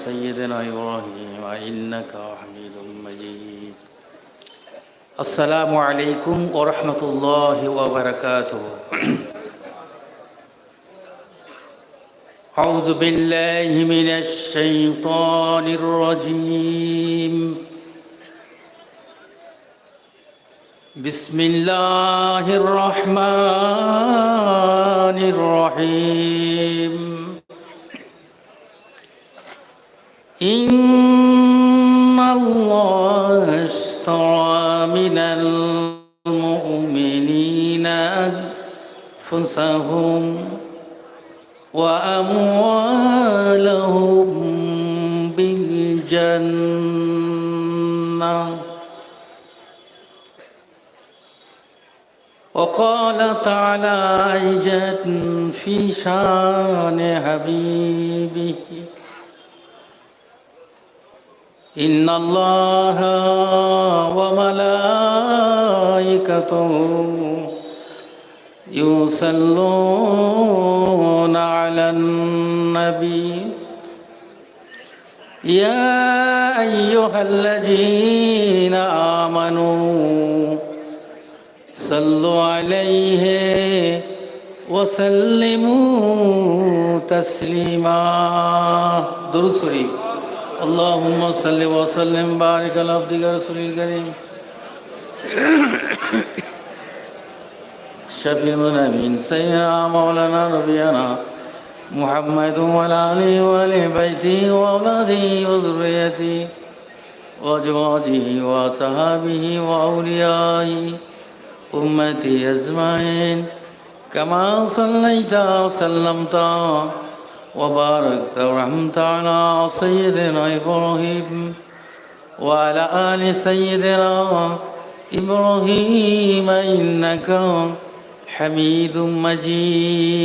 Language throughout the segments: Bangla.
سيدنا إبراهيم إنك حميد مجيد. السلام عليكم ورحمة الله وبركاته. أعوذ بالله من الشيطان الرجيم. بسم الله الرحمن الرحيم. إن الله اشترى من المؤمنين أنفسهم وأموالهم بالجنة وقال تعالى أيضا في شان حبيبه إن الله وملائكته يصلون على النبي يا أيها الذين آمنوا صلوا عليه وسلموا تسليما. درود شريف. اللهم صل وسلم بارك على عبدك رسول الكريم شفيع المذنبين سيدنا مولانا نبينا محمد وعلى آله وآل بيته وأولاده وذريته وأزواجه وصحابه وأوليائه أمتي أجمعين كما صليت وسلمت وباركت ورحمت على سيدنا إبراهيم وعلى آل سيدنا إبراهيم إنك حميد مجيد.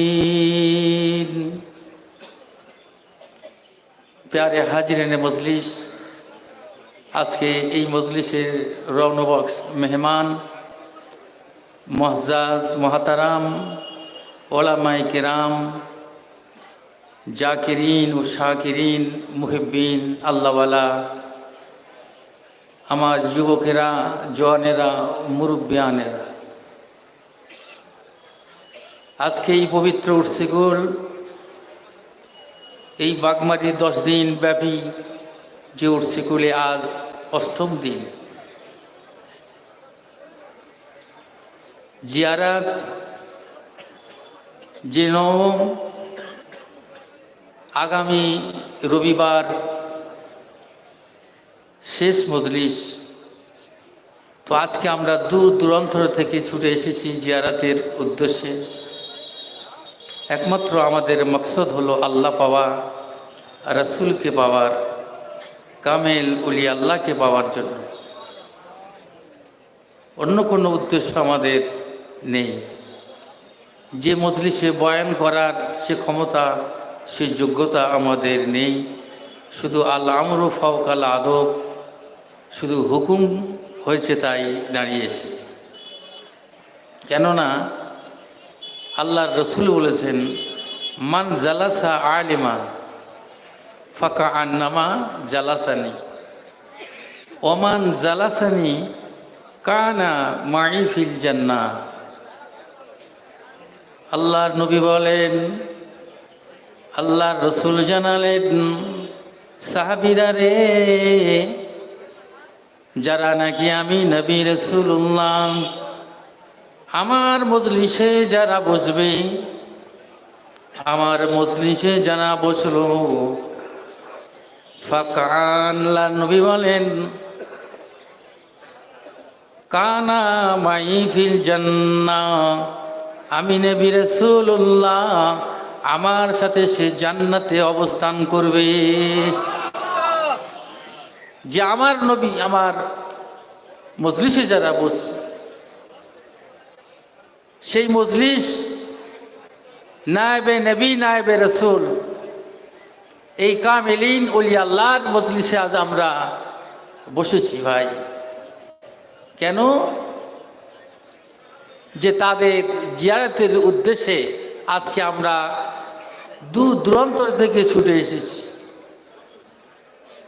प्यारे हाजिरिन मजलिस, आज के এই মজলিসের রৌনক মেহমান মুআজ্জাজ মুহতারাম ওলামায়ে কেরাম জাকিরিন ও শাকিরিন মুহিব্বিন আল্লাহওয়ালা আমার যুবকেরা জওয়ানেরা মুরব্বিয়ানেরা, আজকে এই পবিত্র উরসিগুল এই বাগমারি 10 দিন ব্যাপী যে উরসিগুলে আজ 8ম দিন। জিয়ারাত যে 9ম, আগামী রবিবার শেষ মজলিস। তো আজকে আমরা দূর দূরান্ত থেকে ছুটে এসেছি জিয়ারাতের উদ্দেশ্যে। একমাত্র আমাদের মকসদ হলো আল্লাহ পাওয়া, রাসূলকে পাওয়ার, কামেল ওলি আল্লাহকে পাওয়ার জন্য। অন্য কোনো উদ্দেশ্য আমাদের নেই। যে মজলিসে বয়ান করার সে ক্ষমতা সে যোগ্যতা আমাদের নেই। শুধু আল আমরু ফাওকাল আদব, শুধু হুকুম হয়েছে তাই দাঁড়িয়েছে। কেননা আল্লাহর রসুল বলেছেন, মান জালাসা আলিমা ফাকা আন্নামা জালাসানি ওমান জালাসানি কানা মাই ফিল জান্নাহ। আল্লাহর নবী বলেন, আল্লাহর রসুল জানালেন, সাহাবীরা রে, যারা নাকি আমি নবী রাসূলুল্লাহ আমার মজলিসে যারা বসবে, আমার মজলিসে যারা বসলো, ফাকান, আল্লাহর নবী বলেন, কানা মাই ফিল জান্নাহ, আমি নবী রাসূলুল্লাহ আমার সাথে সে জান্নাতে অবস্থান করবে। যে আমার নবী আমার মজলিসে যারা বসবে, সেই মজলিস নায়েবে নবী নায়েবে রাসূল এই কামেলিন ওলি আল্লাহর মজলিসে আজ আমরা বসেছি ভাই। কেন? যে তাদের জিয়ারতের উদ্দেশ্যে আজকে আমরা দূর দূরান্ত থেকে ছুটে এসেছি।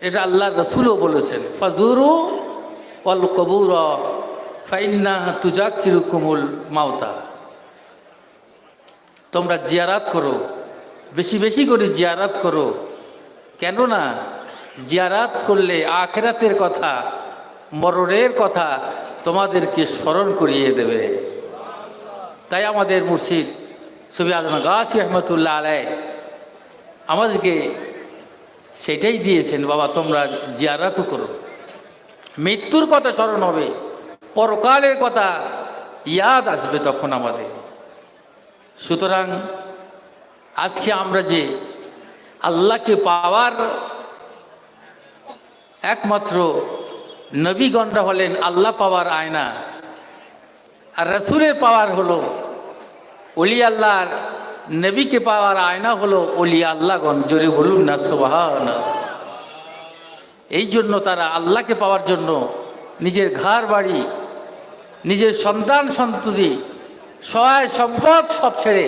এটা আল্লাহ রসুলও বলেছেন, ফাজুরু ওয়াল কবুর ফাইন্না তুজাক্কিরুকুমুল মাউতা। তোমরা জিয়ারাত করো, বেশি বেশি করে জিয়ারাত করো, কেননা জিয়ারাত করলে আখিরাতের কথা, মরণের কথা তোমাদেরকে স্মরণ করিয়ে দেবে। তাই আমাদের মুর্শিদ সুফি আজম গাছি রহমতুল্লাহ আলাইহ আমাদেরকে সেটাই দিয়েছেন, বাবা তোমরা জিয়ারাতও করো, মৃত্যুর কথা স্মরণ হবে, পরকালের কথা ইয়াদ আসবে তখন আমাদের। সুতরাং আজকে আমরা যে আল্লাহকে পাওয়ার একমাত্র নবীগণরা হলেন আল্লাহ পাওয়ার আয়না, আর রসুলের পাওয়ার হলো ওলি আল্লাহর, নবীকে পাওয়ার আয়না হলো ওলি আল্লাহগণ। জোরে বলুন না সুবহানাল্লাহ। এই জন্য তারা আল্লাহকে পাওয়ার জন্য নিজের ঘর বাড়ি, নিজের সন্তান সন্ততি, সহায় সম্পদ সব ছেড়ে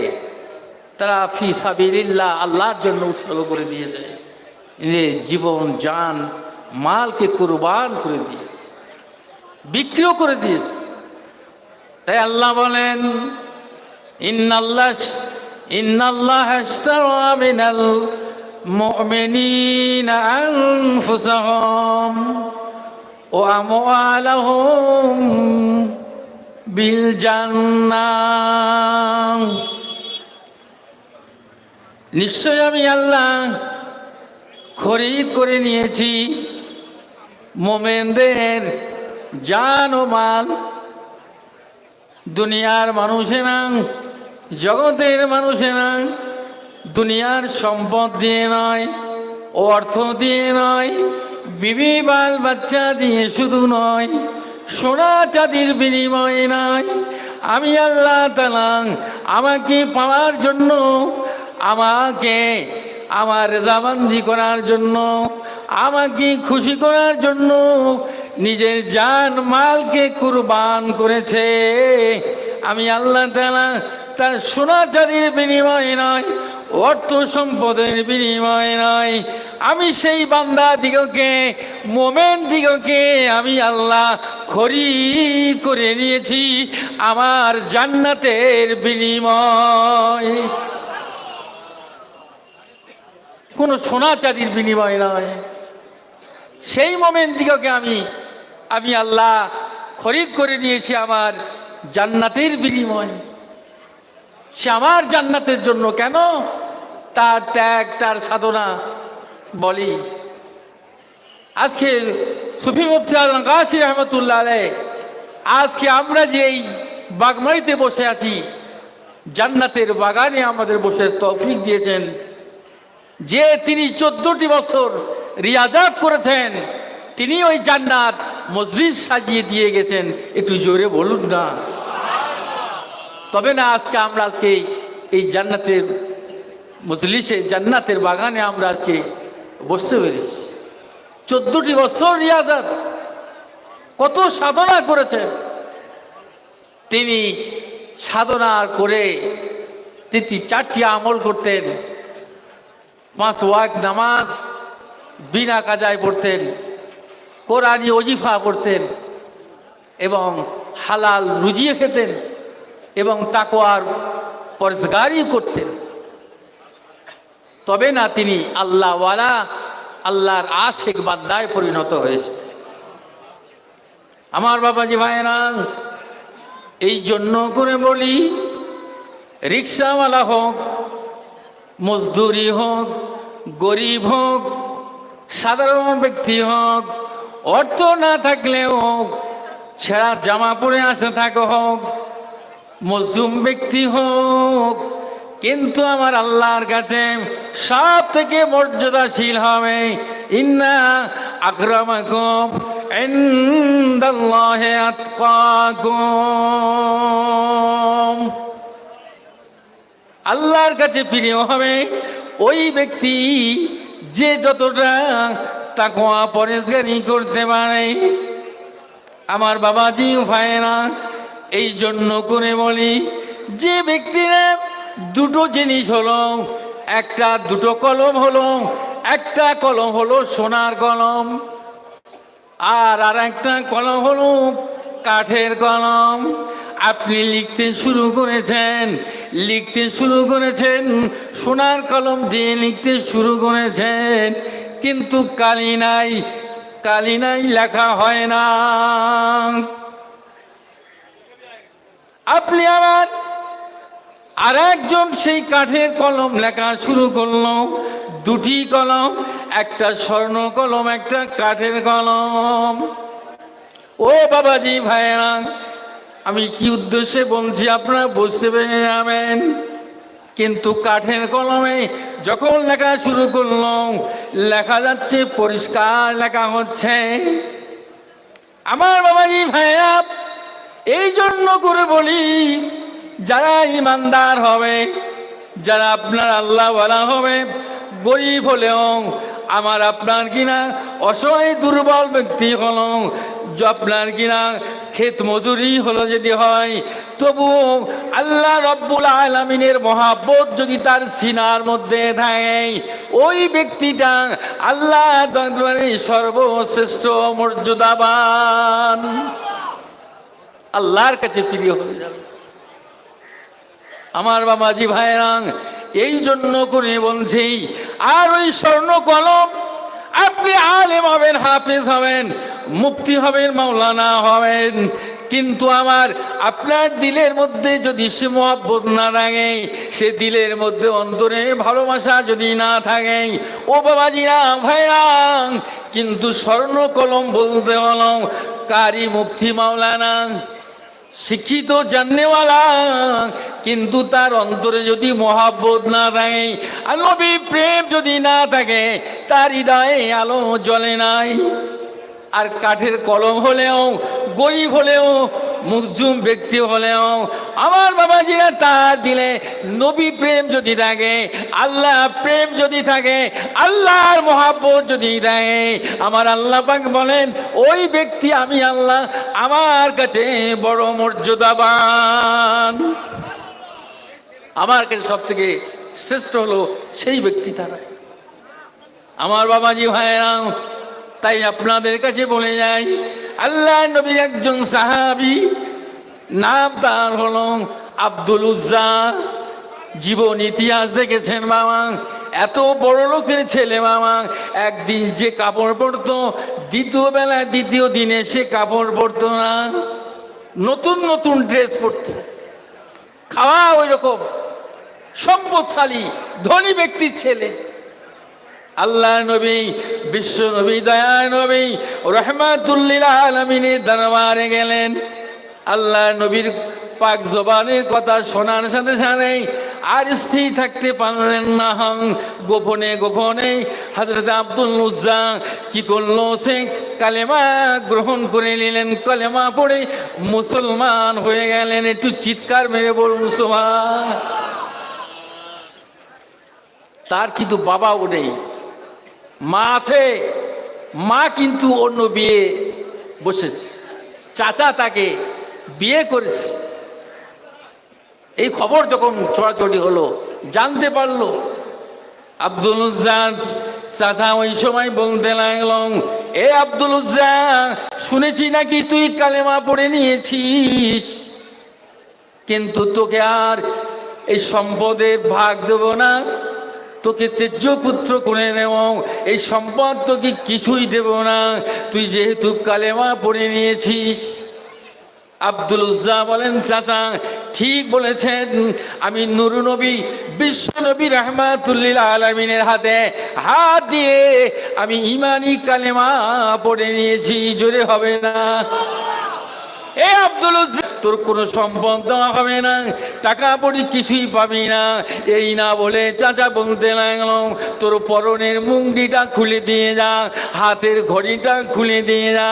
তারা ফি সাবিলিল্লাহ আল্লাহর জন্য উৎসর্গ করে দিয়েছে, জীবন জান মালকে কুরবান করে দিয়েছে, বিক্রিও করে দিয়েছে। তাই আল্লাহ বলেন, ইন্নাল্লাহ আশতারা মিনাল মুমিনিনা আনফুসাহুম ওয়া আমওয়ালাহুম বিল জান্নাহ। নিশ্চয় আমি আল্লাহ খরিদ করে নিয়েছি মোমেনদের জান ও মাল। দুনিয়ার মানুষেরা, জগতের মানুষেরা দুনিয়ার সম্পদ দিয়ে নয়, অর্থ দিয়ে নয়, বিবি বাল বাচ্চা দিয়ে শুধু নয়, সোনা চাঁদির বিনিময়ে নয়, আমি আল্লাহ তাআলা আমাকে পাওয়ার জন্য, আমাকে আমার রেজামন্দি করার জন্য, আমাকে খুশি করার জন্য নিজের জান মালকে কুরবান করেছে। আমি আল্লাহ তাআলা তার সোনা চাঁদির বিনিময়ে নয়, অর্থ সম্পদের বিনিময়ে নয়, আমি সেই বান্দা দিগকে, মোমেন দিগকে আমি আল্লাহ খরিদ করে নিয়েছি আমার জান্নাতের বিনিময়। কোনো সোনা চাঁদির বিনিময় নয়, সেই মোমেন দিগকে আমি আল্লাহ খরিদ করে নিয়েছি আমার জান্নাতের বিনিময়। সে আমার জান্নাতের জন্য, কেন? তার ত্যাগ, তার সাধনা। বলি আজকে সুফি মুফতি আজম গাছি রহমতুল্লাহ আলাইহ, আজকে আমরা যে এই বাগমারিতে বসে আছি, জান্নাতের বাগানে আমাদের বসে তৌফিক দিয়েছেন, যে তিনি 14টি বছর রিয়াজাত করেছেন, তিনি ওই জান্নাত মজলিস সাজিয়ে দিয়ে গেছেন। একটু জোরে বলুন না। তবে না আজকে আমরা এই জান্নাতের মজলিসে, জান্নাতের বাগানে আমরা আজকে বসতে পেরেছি। 14টি বছর রিয়াজাত, কত সাধনা করেছেন তিনি। সাধনা করে তিনি 4টি আমল করতেন, 5 ওয়াক্ত নামাজ বিনা কাজায় পড়তেন, কোরআনি ওজিফা পড়তেন, এবং হালাল রুজিয়ে খেতেন, এবং তাকওয়ার পরহেজগারি করতেন। তবে না তিনি আল্লাহওয়ালা, আল্লাহর আশিক বান্দায় পরিণত হয়েছে। আমার বাবাজি ভাইয়েরা, এই জন্য করে বলি, রিক্সাওয়ালা হোক, মজদুরি হোক, গরিব হোক, সাধারণ ব্যক্তি হোক, অর্থ না থাকলেও হোক, ছেঁড়া জামা পরে আসে থাকে হোক, মজলুম ব্যক্তি হোক, কিন্তু আমার আল্লাহর কাছে সব থেকে মর্যাদাশীল হবে। ইন্না আকরামাকুম ইনদাল্লাহি আতকাকুম। আল্লাহর কাছে প্রিয় হবে ওই ব্যক্তি যে যতটা তাকওয়া পরহেজগারি করতে পারে। আমার বাবাজি ভাইয়েরা, এই জন্য করে বলি, যে ব্যক্তিরা 2টো জিনিস হলো, একটা 2টো কলম হলো, একটা কলম হলো সোনার কলম, আর একটা কলম হলো কাঠের কলম। আপনি লিখতে শুরু করেছেন সোনার কলম দিয়ে লিখতে শুরু করেছেন, কিন্তু কালি নাই, লেখা হয় না। আপনি আবার আর একজন সেই কাঠের কলম লেখা শুরু করলো, দুটি কলম, একটা স্বর্ণ কলম, একটা কাঠের কলম। ও বাবাজি ভাইয়েরা, আমি কি উদ্দেশ্যে বলছি আপনারা বুঝতে পেরে যাবেন। কিন্তু কাঠের কলমে যখন লেখা শুরু করলো, লেখা যাচ্ছে, পরিষ্কার লেখা হচ্ছে। আমার বাবাজি ভাইয়েরা, এই জন্য করে বলি, যারা ইমানদার হবে, যারা আপনার আল্লাহওয়ালা হবে, গরিব হলেও আমার আপনার কিনা অসহায় দুর্বল ব্যক্তি হলো, আপনার কিনা ক্ষেত মজুরি হলো যদি হয়, তবুও আল্লাহ রব্বুল আলামিনের মহাব্বত যদি তার সিনার মধ্যে থাকে, ওই ব্যক্তিটা আল্লাহ দরবারে সর্বশ্রেষ্ঠ মর্যাদাবান, আল্লাহর কাছে প্রিয় হয়ে যাবে। আমার বাবাজি ভাইরা, এই জন্য করে বলছি, আর ওই স্বর্ণ কলম, আপনি আলেম হবেন, হাফেজ হবেন, মুফতি হবেন, মাওলানা হবেন, কিন্তু আপনার দিলের মধ্যে যদি সে মহব্বত না থাকে, সে দিলের মধ্যে অন্তরে ভালোবাসা যদি না থাকে, ও বাবাজিরা ভাইরা, কিন্তু স্বর্ণ কলম বলতে হলো কারি, মুফতি, মাওলানা, শিক্ষিত, জাননেওয়ালা, কিন্তু তার অন্তরে যদি মহাব্বত না থাকে, আর নবী প্রেম যদি না থাকে, তার হৃদয়ে আলো জ্বলে নাই। আর কাঠের কলম হলেও, গরিব হলেও, মুকজুম ব্যক্তি হলেও, আমার বাবাজিরা, তার দিলে নবী প্রেম যদি থাকে, আল্লাহ প্রেম যদি থাকে, আল্লাহর মহাব্বত যদি থাকে, আমার আল্লাহ পাক বলেন, ওই ব্যক্তি আমি আল্লাহ আমার কাছে বড় মর্যাদাবান, আমার কাছে সব থেকে শ্রেষ্ঠ হলো সেই ব্যক্তি তারা। আমার বাবাজি ভাইরা, তাই আপনাদের কাছে বলে যাই, আল্লাহ নবীর একজন সাহাবী, নাম তার হলো আব্দুল উজ্জা। জীবন ইতিহাস দেখেছেন বাবা, এত বড় লোকের ছেলে বাবা, একদিন যে কাপড় পরতো, দ্বিতীয় দিনে সে কাপড় পরতো না, নতুন নতুন ড্রেস পরতো, খাওয়া ওই রকম, সম্পদশালী ধনী ব্যক্তির ছেলে। আল্লাহ নবী, বিশ্ব নবী, দয়ার নবী, রহমাতুল্লিল আলামিনের দরবারে গেলেন। আল্লাহ নবীর পাক জবানের কথা শোনার সাথে সাথে আর স্থির থাকতে পারলেন না। গোপনে গোপনে হযরত আব্দুল উজ্জা কি করলো, সে কালেমা গ্রহণ করে নিলেন, কালেমা পড়ে মুসলমান হয়ে গেলেন। একটু চিৎকার মেরে বলুন সুবহান। তার কিন্তু বাবাও নেই, মা আছে, মা কিন্তু অন্য বিয়ে বসেছে, চাচা তাকে বিয়ে করেছে। এই খবর যখন ছড়াছড়ি হলো, জানতে পারলো, আব্দুল উজ্জা চাচা ওই সময় বলতে লাগলো, এ আব্দুল উজ্জা, শুনেছি নাকি তুই কালেমা পড়ে নিয়েছিস, কিন্তু তোকে আর এই সম্পদের ভাগ দেব না, তোকে তেজ্য পুত্র করে নেব, এই সম্পদ তোকে কিছুই দেব না, তুই যেহেতু কালেমা পড়ে নিয়েছিস। আব্দুল উজ্জা বলেন, চাচা ঠিক বলেছেন, আমি নূর নবী, বিশ্ব নবী রহমাতুল্লিল আলামিনের হাতে হাত দিয়ে আমি ইমানি কালেমা পড়ে নিয়েছি। জোরে হবে না? এ আব্দুল উজ্জা, তোর কোনো সম্পদ দেওয়া হবে না, টাকা পড়ি কিছুই পাবি না। এই না বলে চাচা বলতে লাগলো, তোর পরনের মুঙ্গিটা খুলে দিয়ে যা, হাতের ঘড়িটা খুলে দিয়ে যা,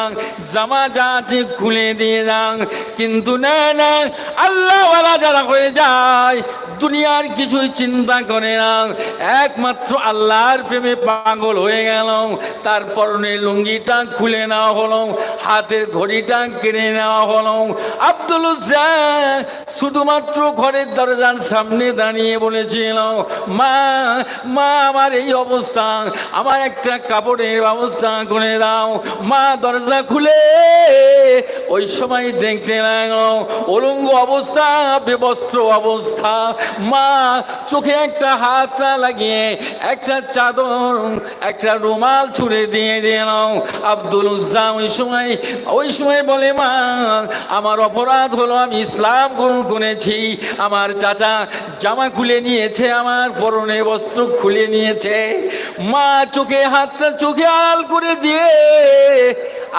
জামা যা আছে খুলে দিয়ে যা। কিন্তু না না, আল্লাহওয়ালা যারা হয়ে যায়, দুনিয়ার কিছুই চিন্তা করে না, একমাত্র আল্লাহর প্রেমে পাগল হয়ে গেল। তার পরনের লুঙ্গিটা খুলে নেওয়া হলো, হাতের ঘড়িটা কেড়ে নেওয়া হলো। বলো। আব্দুল উজ্জা শুধুমাত্র ঘরের দরজার সামনে দাঁড়িয়ে বলেছিল, মা মা আমার এই অবস্থা, আমার একটা কাপড়ের ব্যবস্থা করে দাও। মা দরজা খুলে ওই সময় দেখতে লাগলো উলঙ্গ অবস্থা, বেবস্ত্র অবস্থা। মা চোখে একটা হাতটা লাগিয়ে একটা চাদর, একটা রুমাল ছুঁড়ে দিয়ে দিল। আব্দুল উজ্জা ওই সময় বলে, মা আমার অপরাধ হলো, আমি ইসলাম গ্রহণ করেছি। আমার চাচা জামা খুলে নিয়েছে, আমার পরনে বস্ত্র খুলে নিয়েছে। মা চোখে হাতটা চোখে আড়াল করে দিয়ে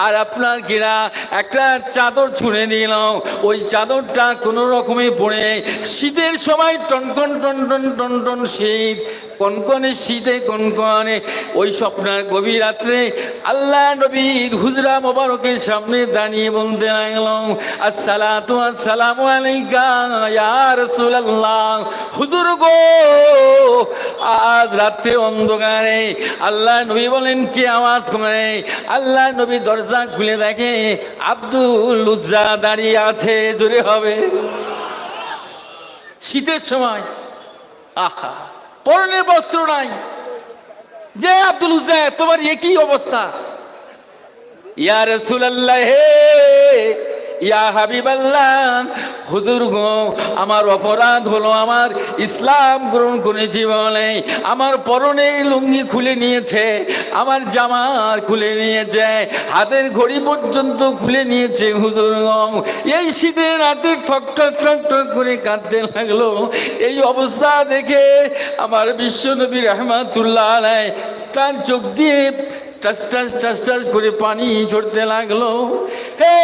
আর আপনার কিনা একটা চাদর ছুঁড়ে দিল। ওই চাদরটা কোনো রকমে পড়ে, শীতের সময় টনটন টনটন টনটন শীত, কনকনে শীতে কনকনে ওই স্বপ্নের গভীর রাত্রে আল্লাহ নবীর হুজরা মোবারকের সামনে দাঁড়িয়ে বলতে লাগলো, আসসালাতু আসসালামু আলাইকা ইয়া রাসূলুল্লাহ। হুজুর গো, আজ রাত্রে অন্ধকারে আল্লাহ নবী বলেন কে আওয়াজ করে? আল্লাহ নবী দরজা খুলে দেখে আব্দুল উজ্জা দাঁড়িয়ে আছে। জোরে হবে। শীতের সময়, আহা, পরনের বস্ত্র নাই। যে আব্দুল উজ্জা, তোমার একই অবস্থা। ইয়া রাসূলুল্লাহ, হে ইয়া হাবিবাল্লাহ, হুজুর গো, আমার অপরাধ হলো, আমার ইসলাম গ্রহণ করেছি বলে আমার পরনের লুঙ্গি খুলে নিয়েছে, আমার জামা খুলে নিয়েছে, হাতের ঘড়ি পর্যন্ত খুলে নিয়েছে। হুজুর গো, এই শীতের রাতে ঠক ঠক ঠক ঠক করে কাঁদতে লাগলো। এই অবস্থা দেখে আমার বিশ্বনবী রাহমাতুল্লাহ আলাইহি তার চোখ দিয়ে টাস টাস টাস টাস করে পানি ঝরতে লাগলো। হে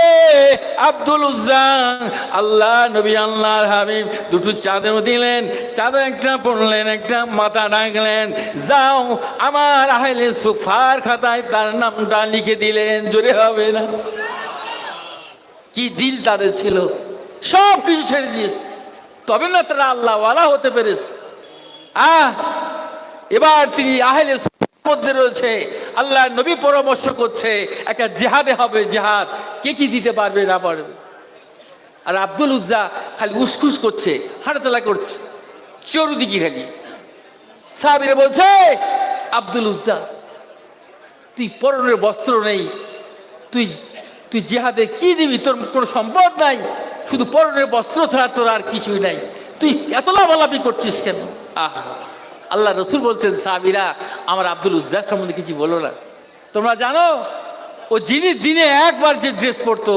আব্দুল উজ্জা, আল্লাহ নবী আল্লাহর হাবিব দুটো চাদর দিলেন, চাদর একটা পড়লেন, একটা মাথা ডাকলেন, যাও আমার আহলে সুফার খাতায় তার নামটা লিখে দিলেন। জোরে হবে না? কি দিল তাদের ছিল, সব কিছু ছেড়ে দিয়েছে, তবে না তারা আল্লাহওয়ালা হতে পেরেছে। এবার তিনি আহলে মধ্যে রয়েছে, আল্লাহ নবী পরামর্শ করছে একটা জিহাদে হবে, জিহাদ কে কি দিতে পারবে না পারবে। আর আব্দুল উজ্জা খালি উসখুস করছে, হাঁটাচলা করছে চরুদিকে খালি। সাহাবীরা বলছে, আব্দুল উজ্জা, তুই পরনের বস্ত্র নেই, তুই তুই জিহাদে কি দিবি? তোর কোনো সম্পদ নাই, শুধু পরনের বস্ত্র ছাড়া তোর আর কিছুই নাই, তুই এত লাভালাভি করছিস কেন? আহা, আল্লাহ রসুল বলছেন, সাহাবীরা আমার আব্দুল উজ্জার সম্বন্ধে কিছু বলো না। তোমরা জানো ও যিনি দিনে একবার যে ড্রেস পরতো,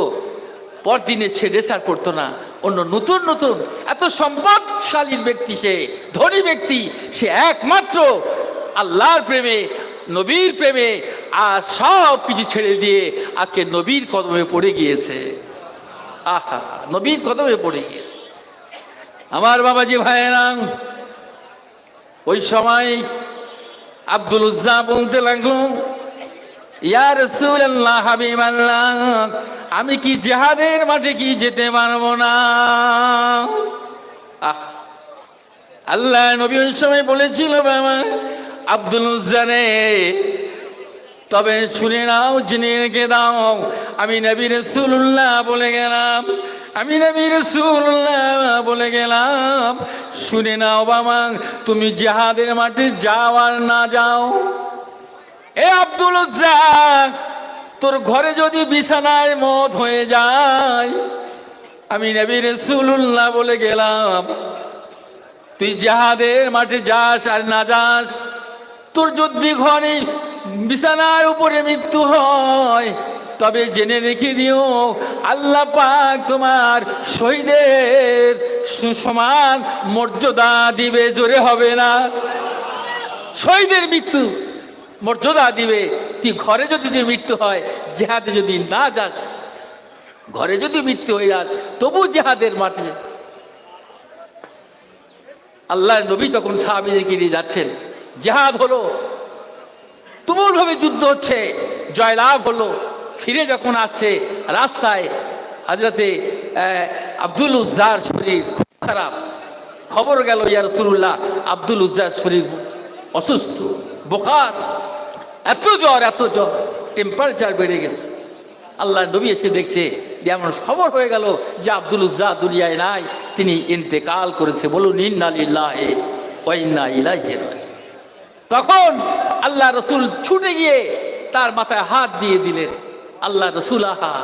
পর দিনে সে ড্রেস আর পরতো না, অন্য নতুন নতুন। এত সম্পদশালী ব্যক্তি, সে ধনী ব্যক্তি, সে একমাত্র আল্লাহর প্রেমে, নবীর প্রেমে আর সব কিছু ছেড়ে দিয়ে আজকে নবীর কদমে পড়ে গিয়েছে। আহা, নবীর কদমে পড়ে গিয়েছে। আমার বাবাজি ভাইয়েরা, ওই সময় আব্দুল উজ্জা বলতে লাগলো, ইয়া রাসূলুল্লাহ, হাবিবাল্লাহ, আমি কি জিহাদের মাঠে কি যেতে পারবো না? আল্লাহ নবী ওই সময় বলেছিল, বাবা আব্দুল উজ্জা রে, তবে শুনে নাও, জেনে রেখে দাও, আমি নবী রাসূলুল্লাহ বলে গেলাম, আমি নবী রাসূলুল্লাহ বলে গেলাম, শুনে নাও বাবা, তুমি জিহাদের মাঠে যাও আর না যাও, এ আব্দুল উজ্জা, তোর ঘরে যদি বিছানায় মত হয়ে যায়, আমি নবী রাসূলুল্লাহ বলে গেলাম, তুই জিহাদের মাঠে যাস আর না যাস, তোর যদি ঘরে বিছানার উপরে মৃত্যু হয়, তবে জেনে রেখে দিও, আল্লাহ পাক তোমার শহীদের সমান মর্যাদা দিবে। জোরে হবে না? শহীদের মৃত্যু মর্যাদা দিবে। তুই ঘরে যদি মৃত্যু হয়, জিহাদে যদি না যাস, ঘরে যদি মৃত্যু হয়ে যাস, তবু জিহাদের মাঠে। আল্লাহর নবী তখন সাহাবীদেরকে নিয়ে যাচ্ছেন, জিহাদ হলো, তুমুলভাবে যুদ্ধ হচ্ছে, জয়লাভ হলো। ফিরে যখন আসছে রাস্তায়, হযরতে আব্দুল উজ্জার শরীর খুব খারাপ, খবর গেল, ইয়া রাসূলুল্লাহ, আব্দুল উজ্জার শরীর অসুস্থ, বুখার, এত জ্বর, টেম্পারেচার বেড়ে গেছে। আল্লাহ নবী এসে দেখছে যে এমন খবর হয়ে গেল যে আব্দুল উজ্জা দুনিয়ায় নাই, তিনি ইন্তেকাল করেছে। বলুন ইন্না লিল্লাহি ওয়া ইন্না ইলাইহি রাজিউন। তখন আল্লাহ রসুল ছুটে গিয়ে তার মাথায় হাত দিয়ে দিলেন। আল্লাহ রসুল আহা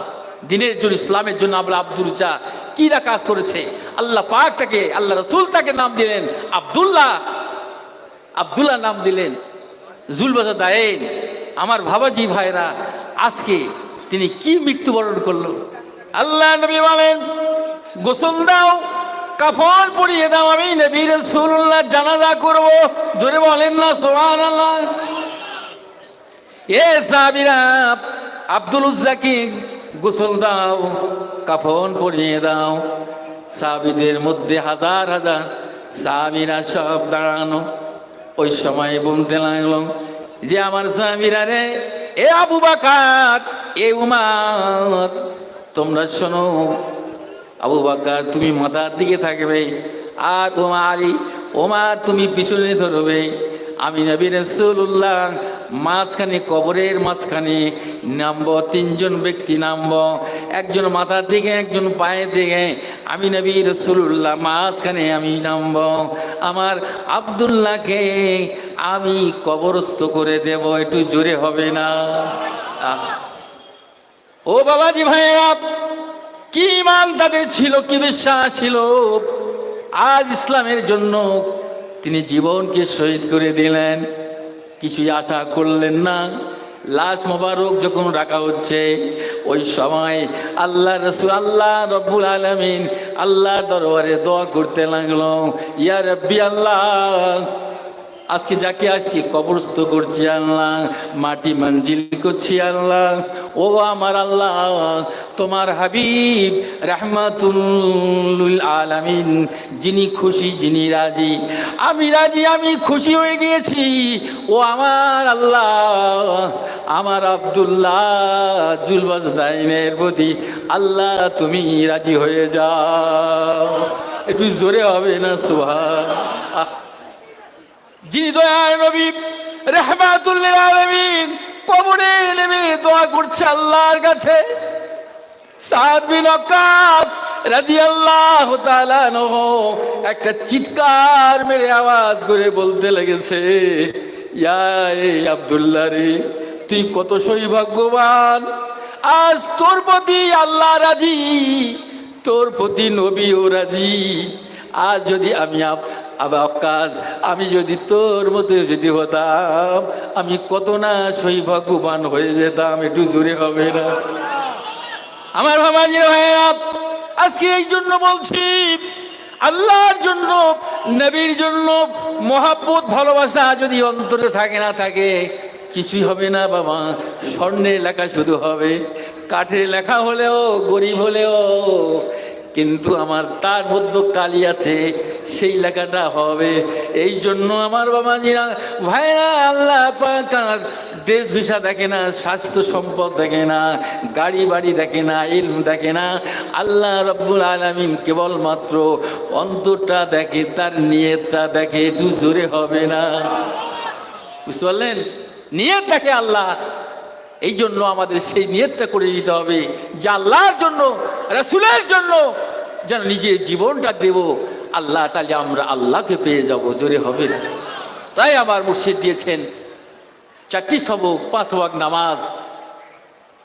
দিনের জন্য, ইসলামের জন্য আমরা আব্দুল উজ্জা কিরা কাজ করেছে। আল্লাহ পাক তাকে, আল্লাহ রসুল তাকে নাম দিলেন আব্দুল্লাহ। আব্দুল্লাহ নাম দিলেন জুলবাজাদাইন। আমার ভাবাজি ভাইরা, আজকে তিনি কি মৃত্যুবরণ করলো। আল্লাহ নবী বলেন গোসল দাও, কাফন পরিয়ে দাও, আমি নবী রাসূলুল্লাহ জানাজা করব। জোরে বলেন না সুবহানাল্লাহ। এ সাহাবীরা, আব্দুল উজ্জাকে গোসল দাও, কাফন পরিয়ে দাও। সাহাবীদের মধ্যে হাজার হাজার সাহাবীরা সব দাঁড়ানো। ওই সময় বলতে লাগলো যে আমার সাহাবীরা রে, এ আবু বকর, এ উমর, তোমরা শোনো। আবু বকর তুমি মাথার দিকে থাকবে, আর ওমর তুমি পিছনে ধরবে। আমি নবী রাসূলুল্লাহ মাঝখানে, কবরের মাঝখানে নামবো। তিনজন ব্যক্তি নামবো, একজন মাথার দিকে, একজন পায়ের দিকে। আমি নবী রাসূলুল্লাহ মাঝখানে আমি নামবো। আমার আব্দুল্লাহকে আমি কবরস্থ করে দেব। একটু জোরে হবে না? ও বাবাজি ভাইরা, কি ইমান তাদের ছিল, কি বিশ্বাস ছিল। আজ ইসলামের জন্য তিনি জীবনকে শহীদ করে দিলেন। কিছুই আশা করলেন না। লাশ মোবারক যখন রাখা হচ্ছে, ওই সময় আল্লাহ রাসূল, আল্লাহ রব্বুল আলামিন আল্লাহর দরবারে দোয়া করতে লাগলো, ইয়া রাব্বি আল্লাহ, আজকে যাকে আসছি কবরস্থ করছি আল্লাহ, মাটি মঞ্জিল করছি আল্লাহ, ও আমার আল্লাহ, তোমার হাবিব রাহমাতুল আলামিন, যিনি খুশি, যিনি রাজি, আমি রাজি, আমি খুশি হয়ে গিয়েছি। ও আমার আল্লাহ, আমার আব্দুল্লাহ জুলবাজদাইনের প্রতি আল্লাহ তুমি রাজি হয়ে যাও। একটু জোরে হবে না সুবহান। যিনি দয়ার নবী রাহমাতুল লিল আলামিন কবরে নেমে দোয়া করছে আল্লাহর কাছে। সাদ বিন ওয়াক্কাস রাদিয়াল্লাহু তাআলা আনহু একটা চিৎকার মেরে আওয়াজ করে বলতে লেগেছে, ইয়া আব্দুল্লাহ রে, তুই কত সৌভাগ্যবান। আজ তোর প্রতি আল্লাহ রাজি, তোর প্রতি নবীও রাজি। আজ যদি আমি যদি তোর মতো যদি হতাম, আমি কত না সৌভাগ্যবান হয়ে যেতাম। একটু জোরে হবে না? আমার বাবাজিরা ভাইয়েরা, আজকে এই জন্য বলছি, আল্লাহর জন্য, নবীর জন্য মহাব্বত, ভালোবাসা যদি অন্তরে থাকে না থাকে, কিছুই হবে না বাবা। স্বর্ণের লেখা শুধু হবে, কাঠের লেখা হলেও, গরিব হলেও, কিন্তু আমার তার মধ্যে কালি আছে, সেই লেখাটা হবে। এই জন্য আমার বাবাজিরা ভাইরা, আল্লাহ পাক দেশ ভিসা দেখে না, স্বাস্থ্য সম্পদ দেখে না, গাড়ি বাড়ি দেখে না, ইলম দেখে না। আল্লাহ রব্বুল আলামিন কেবলমাত্র অন্তরটা দেখে, তার নিয়তটা দেখে। একটু জোরে হবে না? বুঝতে পারলেন? নিয়ত দেখে আল্লাহ। এই জন্য আমাদের সেই নিয়তটা করে দিতে হবে যে আল্লাহর জন্য, রাসূলের জন্য যেন নিজের জীবনটা দেব। আল্লাহ, তাহলে আমরা আল্লাহকে পেয়ে যাব। জোরে হবে না? তাই আমার মুর্শিদ দিয়েছেন 4টি সবক, 5 ওয়াক্ত নামাজ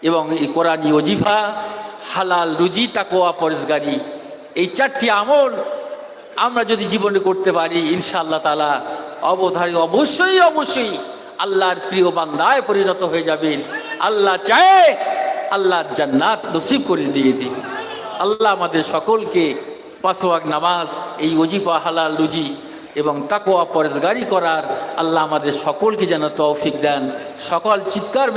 এবং এই কোরআনী ওজিফা, হালাল রুজি, তাকওয়া, পরহেজগারি। এই 4টি আমল আমরা যদি জীবনে করতে পারি, ইনশাআল্লাহ তাআলা অবধারিত অবশ্যই অবশ্যই আল্লাহর প্রিয় বান্দায় পরিণত হয়ে যাবেন। আল্লাহ চায় আল্লাহ জান্নাত নসিব করে দিয়ে দিন। আল্লাহ আমাদের সকলকে 5 ওয়াক্ত নামাজ, এই ওজিফা, হালাল রুজি এবং তাকওয়া, পরহেজগারি করার আল্লাহ আমাদের সকলকে যেন তৌফিক দেন। সকল চিৎকার